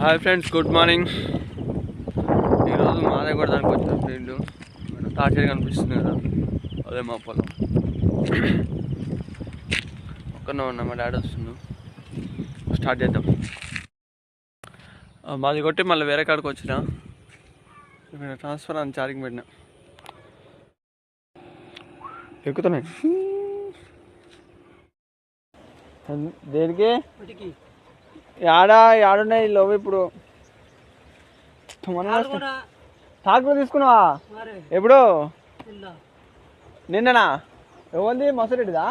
Hi friends, good morning. ఈరోజు మా దగ్గర దానికి వచ్చిన ఫీల్డ్ తాచేది కనిపిస్తుంది కదా, అదే మా పొలం. ఒక్కనే ఉన్నా, మా డాడీ వస్తున్నాం. స్టార్ట్ చేద్దాం. మాది కొట్టి మళ్ళీ వేరే కాడికి వచ్చిన ట్రాన్స్ఫర్ అని ఛార్జింగ్ పెట్టిన. ఎక్కుతున్నాయి దేనికి ఆడున్నాయి లోపు. ఇప్పుడు ట్రాక్టర్ తీసుకున్నావా? ఎప్పుడు? నిన్ననా? ఎవరిది? మసరెడ్డిదా?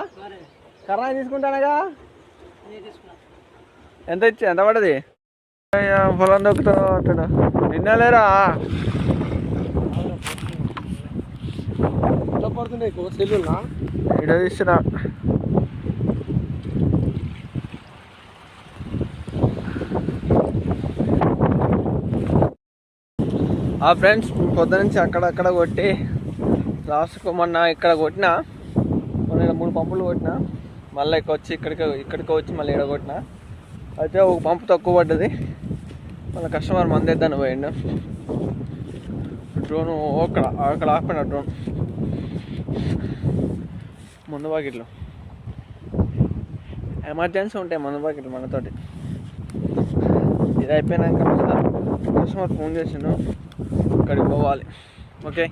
కర్ణా తీసుకుంటానగా. ఎంత పడ్డది? పొలం దొక్కుతావు అంటాడు. నిన్న లేరా పడుతున్నాయి సెల్లులా ఇడ తీస్తున్నా. ఫ్రెండ్స్, పొద్దు నుంచి అక్కడక్కడ కొట్టి లాస్ట్కు మొన్న ఇక్కడ కొట్టిన, మొన్న 3 పంపులు కొట్టిన. మళ్ళీ ఇక్కడికి వచ్చి మళ్ళీ ఇక్కడ కొట్టిన. అయితే ఒక పంపు తక్కువ పడ్డది. మళ్ళీ కస్టమర్ మందేద్దాను పోయిండు. డ్రోను అక్కడ ఆపిన డ్రోన్ ముందు బాకెట్లు ఎమర్జెన్సీ ఉంటాయి. ముందు బాకెట్లు మనతోటి. ఇది అయిపోయినాక మళ్ళీ కస్టమర్ ఫోన్ చేసిండు, ఇక్కడికి పోవాలి. ఓకే.